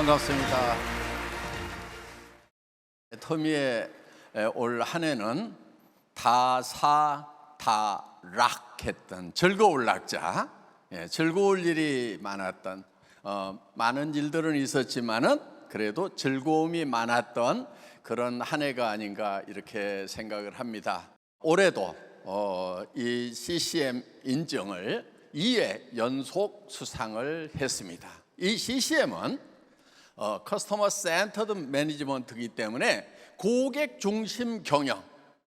반갑습니다. 애터미의 올 한 해는 다사다락했던 즐거울 낙자, 즐거울 일이 많았던, 많은 일들은 있었지만은 그래도 즐거움이 많았던 그런 한 해가 아닌가 이렇게 생각을 합니다. 올해도 이 CCM 인증을 2회 연속 수상을 했습니다. 이 CCM은 커스터머 센터드 매니지먼트이기 때문에 고객 중심 경영,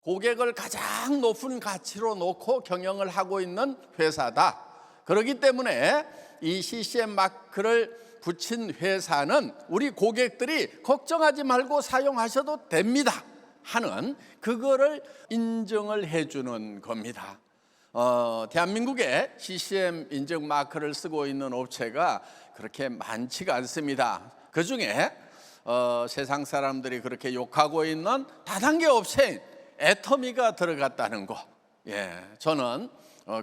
고객을 가장 높은 가치로 놓고 경영을 하고 있는 회사다. 그렇기 때문에 이 CCM 마크를 붙인 회사는 우리 고객들이 걱정하지 말고 사용하셔도 됩니다 하는 그거를 인정을 해주는 겁니다. 대한민국에 CCM 인증 마크를 쓰고 있는 업체가 그렇게 많지가 않습니다. 그 중에 세상 사람들이 그렇게 욕하고 있는 다단계 업체인 애터미가 들어갔다는 거, 저는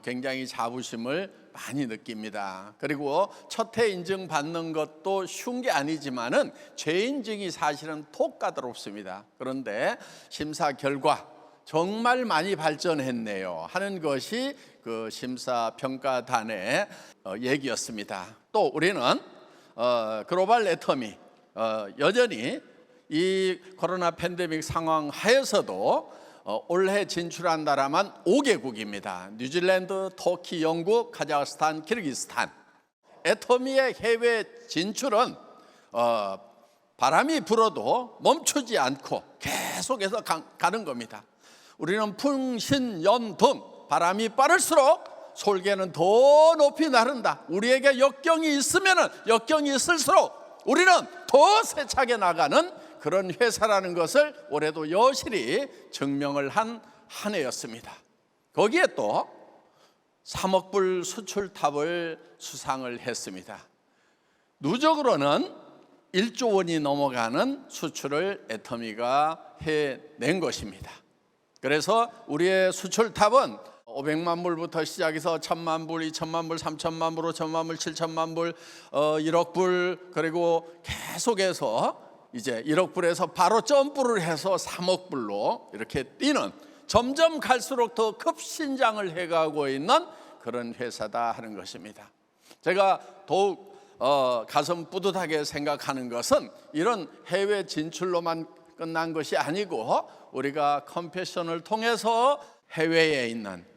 굉장히 자부심을 많이 느낍니다. 그리고 첫 해 인증 받는 것도 쉬운 게 아니지만은 재인증이 사실은 톡 까다롭습니다. 그런데 심사 결과 정말 많이 발전했네요 하는 것이 그 심사평가단의 얘기였습니다. 또 우리는 글로벌 애터미, 여전히 이 코로나 팬데믹 상황 하에서도 올해 진출한 나라만 5개국입니다. 뉴질랜드, 터키, 영국, 카자흐스탄, 키르기스탄. 애터미의 해외 진출은 바람이 불어도 멈추지 않고 계속해서 가는 겁니다. 우리는 풍신연등, 바람이 빠를수록 솔개는 더 높이 나른다. 우리에게 역경이 있으면 역경이 있을수록 우리는 더 세차게 나가는 그런 회사라는 것을 올해도 여실히 증명을 한 해였습니다. 거기에 또 3억 불 수출탑을 수상을 했습니다. 누적으로는 1조 원이 넘어가는 수출을 애터미가 해낸 것입니다. 그래서 우리의 수출탑은 500만 불부터 시작해서 1000만 불, 2000만 불, 3000만 불, 5000만 불, 7000만 불, 1억 불, 그리고 계속해서 이제 1억 불에서 바로 점프를 해서 3억 불로 이렇게 뛰는, 점점 갈수록 더 급신장을 해가고 있는 그런 회사다 하는 것입니다. 제가 더욱 가슴 뿌듯하게 생각하는 것은 이런 해외 진출로만 끝난 것이 아니고 우리가 컴패션을 통해서 해외에 있는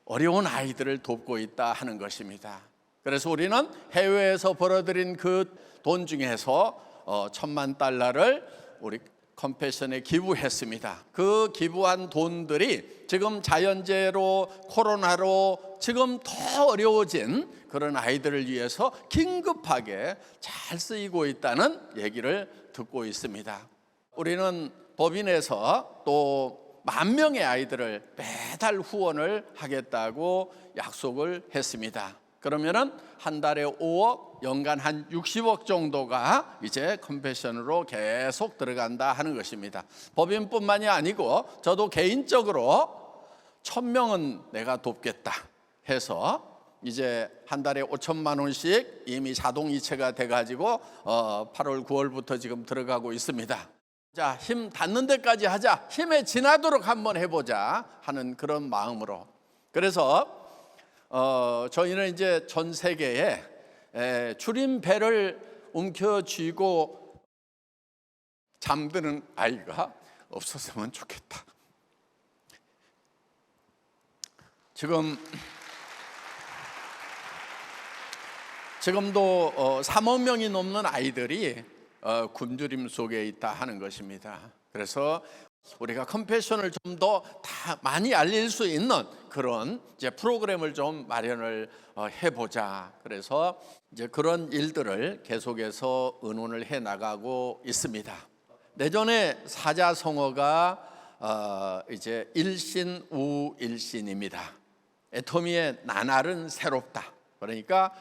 어려운 아이들을 돕고 있다 하는 것입니다. 그래서 우리는 해외에서 벌어들인 그 돈 중에서 $10,000,000를 우리 컴패션에 기부했습니다. 그 기부한 돈들이 지금 자연재해로, 코로나로 지금 더 어려워진 그런 아이들을 위해서 긴급하게 잘 쓰이고 있다는 얘기를 듣고 있습니다. 우리는 법인에서 또 10,000명의 아이들을 매달 후원을 하겠다고 약속을 했습니다. 그러면은 한 달에 5억, 연간 한 60억 정도가 이제 컴패션으로 계속 들어간다 하는 것입니다. 법인뿐만이 아니고 저도 개인적으로 1000명은 내가 돕겠다 해서 이제 한 달에 5천만 원씩 이미 자동이체가 돼가지고 8월, 9월부터 지금 들어가고 있습니다. 자, 힘 닿는 데까지 하자, 힘에 지나도록 한번 해보자 하는 그런 마음으로. 그래서 저희는 이제 전 세계에 줄임배를 움켜쥐고 잠드는 아이가 없었으면 좋겠다. 지금도 3억 명이 넘는 아이들이 굶주림 속에 있다 하는 것입니다. 그래서 우리가 컴패션을 좀 더 많이 알릴 수 있는 그런 이제 프로그램을 좀 마련을 해보자. 그래서 이제 그런 일들을 계속해서 의논을 해 나가고 있습니다. 내년에 사자성어가 이제 일신우일신입니다. 애터미의 나날은 새롭다. 그러니까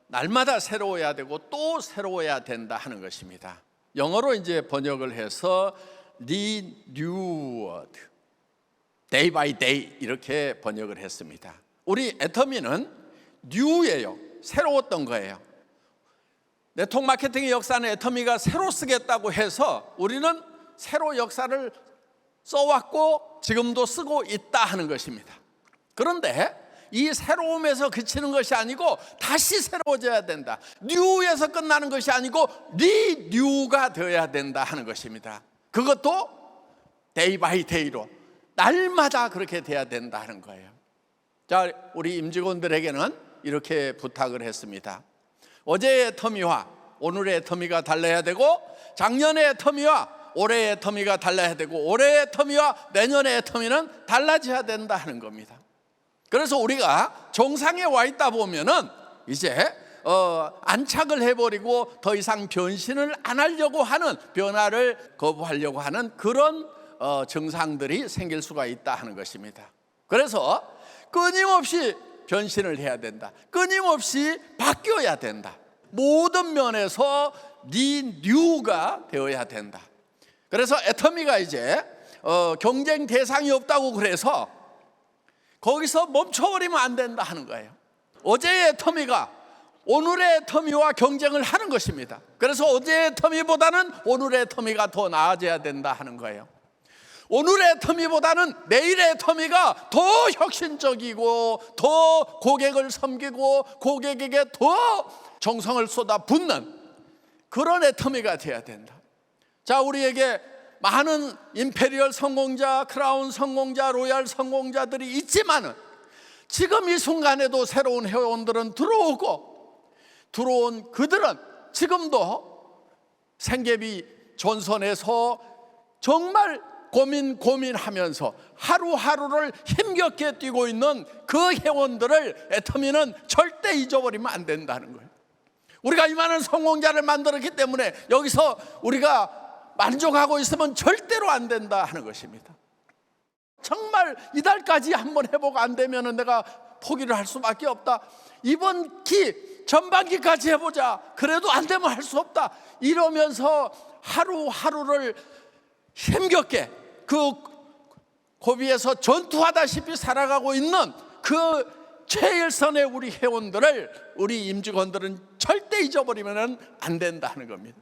날마다 새로워야 되고 또 새로워야 된다 하는 것입니다. 영어로 이제 번역을 해서 renewed, day by day 이렇게 번역을 했습니다. 우리 애터미는 new예요. 새로웠던 거예요. 네트워크 마케팅의 역사는 애터미가 새로 쓰겠다고 해서 우리는 새로 역사를 써왔고 지금도 쓰고 있다 하는 것입니다. 그런데 이 새로움에서 그치는 것이 아니고 다시 새로워져야 된다. 뉴에서 끝나는 것이 아니고 리뉴가 되어야 된다 하는 것입니다. 그것도 데이 바이 데이로 날마다 그렇게 돼야 된다 하는 거예요. 자, 우리 임직원들에게는 이렇게 부탁을 했습니다. 어제의 터미와 오늘의 터미가 달라야 되고, 작년의 터미와 올해의 터미가 달라야 되고, 올해의 터미와 내년의 터미는 달라져야 된다 하는 겁니다. 그래서 우리가 정상에 와 있다 보면은 이제 안착을 해버리고 더 이상 변신을 안 하려고 하는, 변화를 거부하려고 하는 그런 증상들이 생길 수가 있다 하는 것입니다. 그래서 끊임없이 변신을 해야 된다. 끊임없이 바뀌어야 된다. 모든 면에서 리뉴가 되어야 된다. 그래서 애터미가 이제 경쟁 대상이 없다고 그래서 거기서 멈춰버리면 안 된다 하는 거예요. 어제의 터미가 오늘의 터미와 경쟁을 하는 것입니다. 그래서 어제의 터미보다는 오늘의 터미가 더 나아져야 된다 하는 거예요. 오늘의 터미보다는 내일의 터미가 더 혁신적이고 더 고객을 섬기고 고객에게 더 정성을 쏟아붓는 그런 애터미가 돼야 된다. 자, 우리에게 많은 임페리얼 성공자, 크라운 성공자, 로얄 성공자들이 있지만은 지금 이 순간에도 새로운 회원들은 들어온 그들은 지금도 생계비 전선에서 정말 고민하면서 하루하루를 힘겹게 뛰고 있는 그 회원들을 애터미는 절대 잊어버리면 안 된다는 거예요. 우리가 이만한 성공자를 만들었기 때문에 여기서 우리가 만족하고 있으면 절대로 안 된다 하는 것입니다. 정말 이달까지 한번 해보고 안 되면 내가 포기를 할 수밖에 없다. 이번 전반기까지 해보자. 그래도 안 되면 할 수 없다. 이러면서 하루하루를 힘겹게 그 고비에서 전투하다시피 살아가고 있는 그 최일선의 우리 회원들을, 우리 임직원들은 절대 잊어버리면 안 된다 하는 겁니다.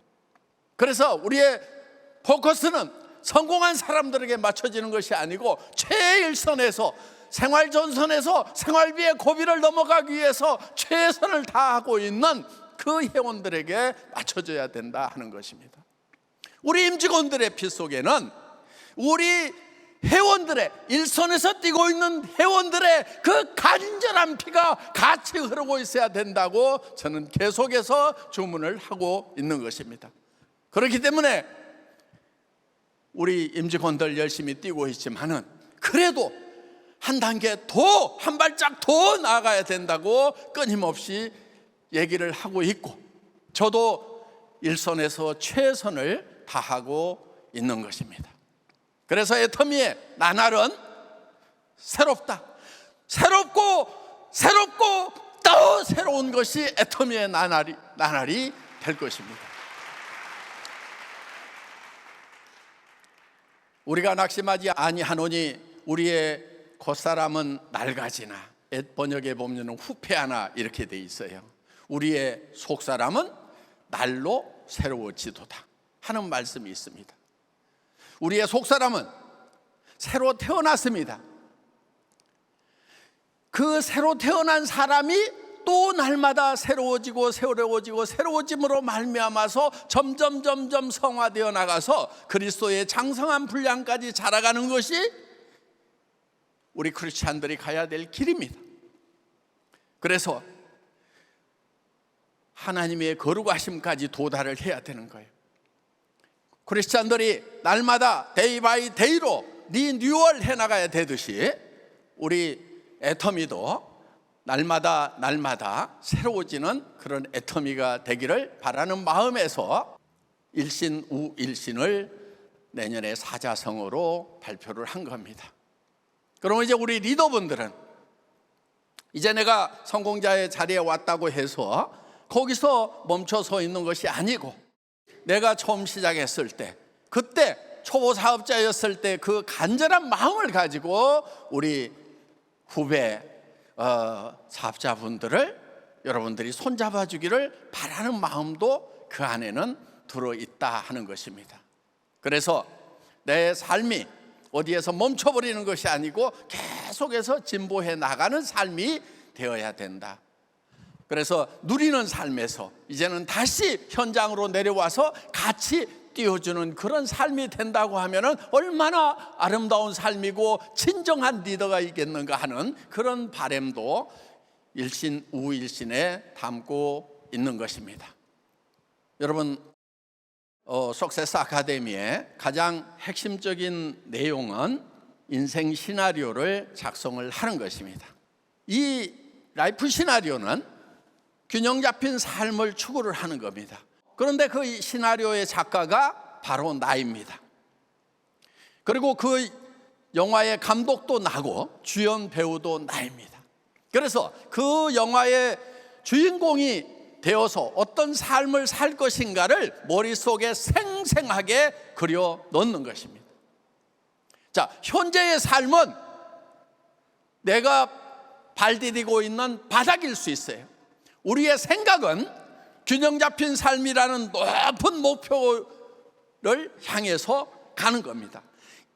그래서 우리의 포커스는 성공한 사람들에게 맞춰지는 것이 아니고 최일선에서, 생활전선에서 생활비의 고비를 넘어가기 위해서 최선을 다하고 있는 그 회원들에게 맞춰져야 된다 하는 것입니다. 우리 임직원들의 피 속에는 우리 회원들의, 일선에서 뛰고 있는 회원들의 그 간절한 피가 같이 흐르고 있어야 된다고 저는 계속해서 주문을 하고 있는 것입니다. 그렇기 때문에 우리 임직원들 열심히 뛰고 있지만은 그래도 한 단계 더, 한 발짝 더 나아가야 된다고 끊임없이 얘기를 하고 있고, 저도 일선에서 최선을 다하고 있는 것입니다. 그래서 애터미의 나날은 새롭다. 새롭고 또 새로운 것이 애터미의 나날이 될 것입니다. 우리가 낙심하지 아니하노니 우리의 겉사람은 낡아지나, 옛 번역에 보면 후패하나 이렇게 돼 있어요. 우리의 속사람은 날로 새로워지도다 하는 말씀이 있습니다. 우리의 속사람은 새로 태어났습니다. 그 새로 태어난 사람이 또 날마다 새로워짐으로 말미암아서 점점 성화되어 나가서 그리스도의 장성한 분량까지 자라가는 것이 우리 크리스찬들이 가야 될 길입니다. 그래서 하나님의 거룩하심까지 도달을 해야 되는 거예요. 크리스찬들이 날마다 데이 바이 데이로 리뉴얼 해나가야 되듯이 우리 애터미도 날마다 새로워지는 그런 애터미가 되기를 바라는 마음에서 일신 우일신을 내년에 사자성어로 발표를 한 겁니다. 그럼 이제 우리 리더분들은 이제 내가 성공자의 자리에 왔다고 해서 거기서 멈춰 서 있는 것이 아니고, 내가 처음 시작했을 때, 그때 초보 사업자였을 때 그 간절한 마음을 가지고 우리 후배 사업자분들을 여러분들이 손잡아 주기를 바라는 마음도 그 안에는 들어있다 하는 것입니다. 그래서 내 삶이 어디에서 멈춰버리는 것이 아니고 계속해서 진보해 나가는 삶이 되어야 된다. 그래서 누리는 삶에서 이제는 다시 현장으로 내려와서 같이 띄워주는 그런 삶이 된다고 하면은 얼마나 아름다운 삶이고 진정한 리더가 있겠는가 하는 그런 바람도 일신 우일신에 담고 있는 것입니다. 여러분, 석세스 아카데미의 가장 핵심적인 내용은 인생 시나리오를 작성을 하는 것입니다. 이 라이프 시나리오는 균형 잡힌 삶을 추구를 하는 겁니다. 그런데 그 시나리오의 작가가 바로 나입니다. 그리고 그 영화의 감독도 나고 주연 배우도 나입니다. 그래서 그 영화의 주인공이 되어서 어떤 삶을 살 것인가를 머릿속에 생생하게 그려 놓는 것입니다. 자, 현재의 삶은 내가 발디디고 있는 바닥일 수 있어요. 우리의 생각은 균형 잡힌 삶이라는 높은 목표를 향해서 가는 겁니다.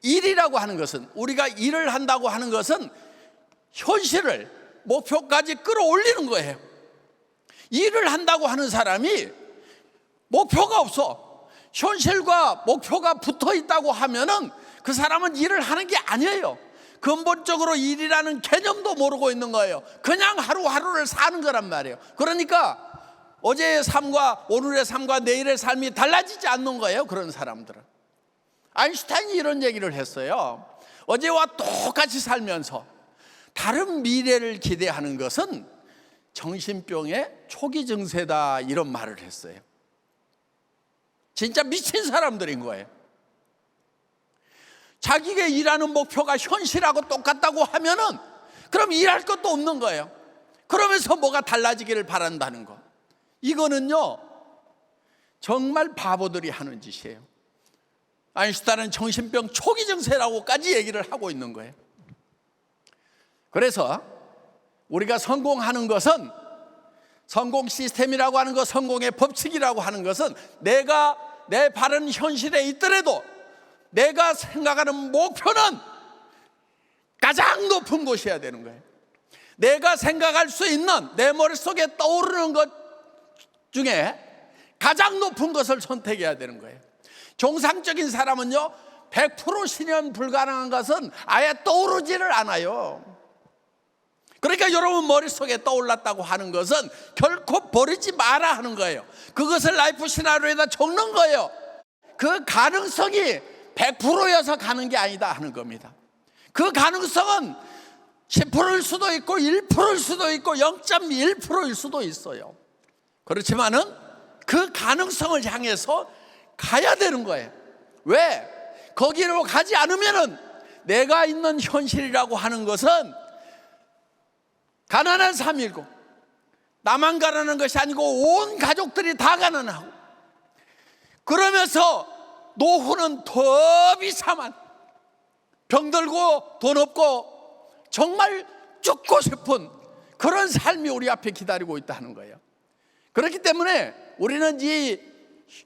일이라고 하는 것은, 우리가 일을 한다고 하는 것은 현실을 목표까지 끌어올리는 거예요. 일을 한다고 하는 사람이 목표가 없어, 현실과 목표가 붙어 있다고 하면은 그 사람은 일을 하는 게 아니에요. 근본적으로 일이라는 개념도 모르고 있는 거예요. 그냥 하루하루를 사는 거란 말이에요. 그러니까 어제의 삶과 오늘의 삶과 내일의 삶이 달라지지 않는 거예요, 그런 사람들은. 아인슈타인이 이런 얘기를 했어요. 어제와 똑같이 살면서 다른 미래를 기대하는 것은 정신병의 초기 증세다, 이런 말을 했어요. 진짜 미친 사람들인 거예요. 자기가 일하는 목표가 현실하고 똑같다고 하면은 그럼 일할 것도 없는 거예요. 그러면서 뭐가 달라지기를 바란다는 거, 이거는요 정말 바보들이 하는 짓이에요. 아인슈타인은 정신병 초기 증세라고까지 얘기를 하고 있는 거예요. 그래서 우리가 성공하는 것은, 성공 시스템이라고 하는 것, 성공의 법칙이라고 하는 것은, 내가 내 바른 현실에 있더라도 내가 생각하는 목표는 가장 높은 곳이어야 되는 거예요. 내가 생각할 수 있는, 내 머릿속에 떠오르는 것 중에 가장 높은 것을 선택해야 되는 거예요. 정상적인 사람은요 100% 실현 불가능한 것은 아예 떠오르지를 않아요. 그러니까 여러분 머릿속에 떠올랐다고 하는 것은 결코 버리지 마라 하는 거예요. 그것을 라이프 시나리오에다 적는 거예요. 그 가능성이 100%여서 가는 게 아니다 하는 겁니다. 그 가능성은 10%일 수도 있고 1%일 수도 있고 0.1%일 수도 있어요. 그렇지만은 그 가능성을 향해서 가야 되는 거예요. 왜? 거기로 가지 않으면은 내가 있는 현실이라고 하는 것은 가난한 삶이고, 나만 가난한 것이 아니고 온 가족들이 다 가난하고, 그러면서 노후는 더 비참한, 병들고 돈 없고 정말 죽고 싶은 그런 삶이 우리 앞에 기다리고 있다는 거예요. 그렇기 때문에 우리는 이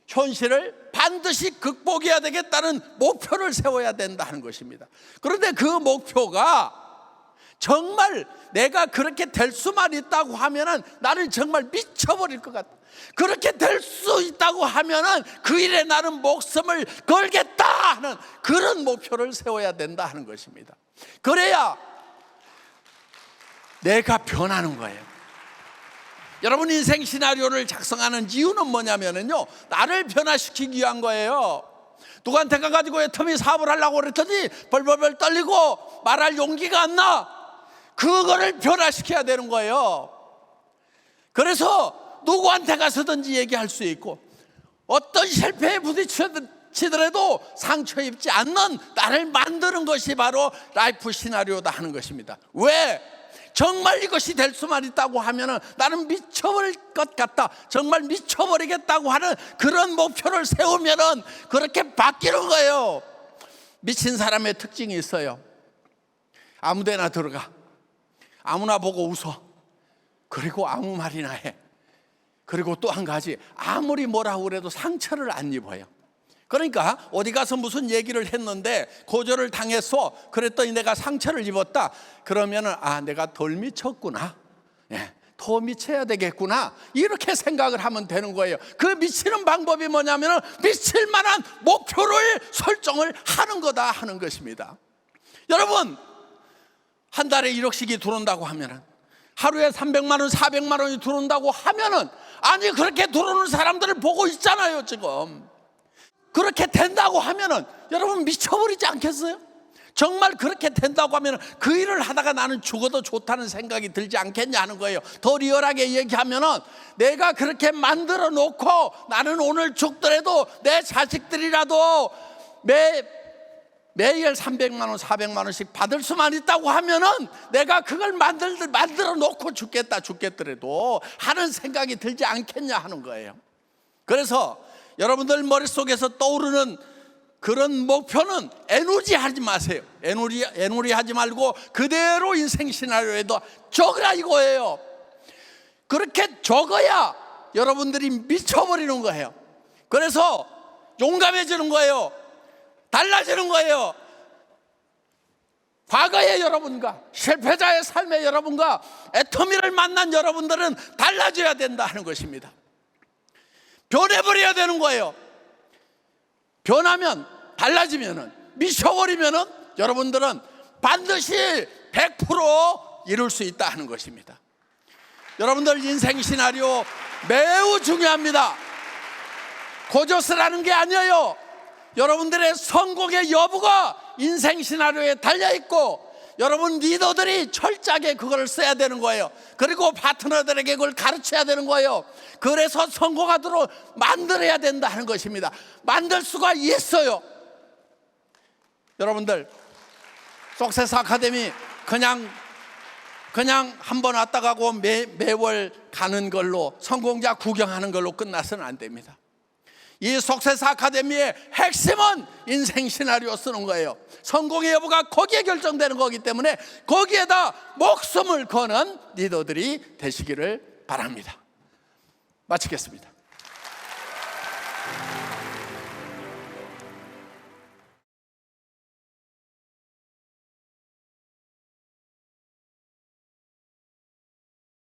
현실을 반드시 극복해야 되겠다는 목표를 세워야 된다는 것입니다. 그런데 그 목표가 정말 내가 그렇게 될 수만 있다고 하면은 나는 정말 미쳐버릴 것 같다. 그렇게 될 수 있다고 하면은 그 일에 나는 목숨을 걸겠다 하는 그런 목표를 세워야 된다 하는 것입니다. 그래야 내가 변하는 거예요. 여러분, 인생 시나리오를 작성하는 이유는 뭐냐면요, 나를 변화시키기 위한 거예요. 누구한테 가가지고 애터미 사업을 하려고 그랬더니 벌벌벌 떨리고 말할 용기가 안 나. 그거를 변화시켜야 되는 거예요. 그래서 누구한테 가서든지 얘기할 수 있고, 어떤 실패에 부딪히더라도 상처 입지 않는 나를 만드는 것이 바로 라이프 시나리오다 하는 것입니다. 왜? 정말 이것이 될 수만 있다고 하면은 나는 미쳐버릴 것 같다, 정말 미쳐버리겠다고 하는 그런 목표를 세우면은 그렇게 바뀌는 거예요. 미친 사람의 특징이 있어요. 아무데나 들어가, 아무나 보고 웃어. 그리고 아무 말이나 해. 그리고 또 한 가지, 아무리 뭐라고 그래도 상처를 안 입어요. 그러니까 어디 가서 무슨 얘기를 했는데 거절을 당했어. 그랬더니 내가 상처를 입었다. 그러면은 내가 덜 미쳤구나. 더 미쳐야 되겠구나. 이렇게 생각을 하면 되는 거예요. 그 미치는 방법이 뭐냐면은 미칠 만한 목표를 설정을 하는 거다 하는 것입니다. 여러분, 한 달에 1억씩이 들어온다고 하면은, 하루에 300만 원, 400만 원이 들어온다고 하면은, 아니 그렇게 들어오는 사람들을 보고 있잖아요 지금. 그렇게 된다고 하면은 여러분 미쳐버리지 않겠어요? 정말 그렇게 된다고 하면 그 일을 하다가 나는 죽어도 좋다는 생각이 들지 않겠냐 하는 거예요. 더 리얼하게 얘기하면은, 내가 그렇게 만들어 놓고 나는 오늘 죽더라도 내 자식들이라도 매일 300만 원, 400만 원씩 받을 수만 있다고 하면은 내가 그걸 만들어 놓고 죽겠더라도 하는 생각이 들지 않겠냐 하는 거예요. 그래서 여러분들 머릿속에서 떠오르는 그런 목표는 에너지 하지 마세요. 에너지 하지 말고 그대로 인생 시나리오에도 적으라 이거예요. 그렇게 적어야 여러분들이 미쳐버리는 거예요. 그래서 용감해지는 거예요. 달라지는 거예요. 과거의 여러분과 실패자의 삶의 여러분과 애터미를 만난 여러분들은 달라져야 된다 하는 것입니다. 변해버려야 되는 거예요. 변하면, 달라지면은, 미쳐버리면은 여러분들은 반드시 100% 이룰 수 있다 하는 것입니다. 여러분들 인생 시나리오 매우 중요합니다. 고조스라는 게 아니에요. 여러분들의 성공의 여부가 인생 시나리오에 달려있고, 여러분 리더들이 철저하게 그걸 써야 되는 거예요. 그리고 파트너들에게 그걸 가르쳐야 되는 거예요. 그래서 성공하도록 만들어야 된다 하는 것입니다. 만들 수가 있어요. 여러분들 석세스 아카데미 그냥 한번 왔다 가고 매월 가는 걸로, 성공자 구경하는 걸로 끝나서는 안 됩니다. 이 석세스 아카데미의 핵심은 인생 시나리오 쓰는 거예요. 성공의 여부가 거기에 결정되는 거기 때문에 거기에다 목숨을 거는 리더들이 되시기를 바랍니다. 마치겠습니다.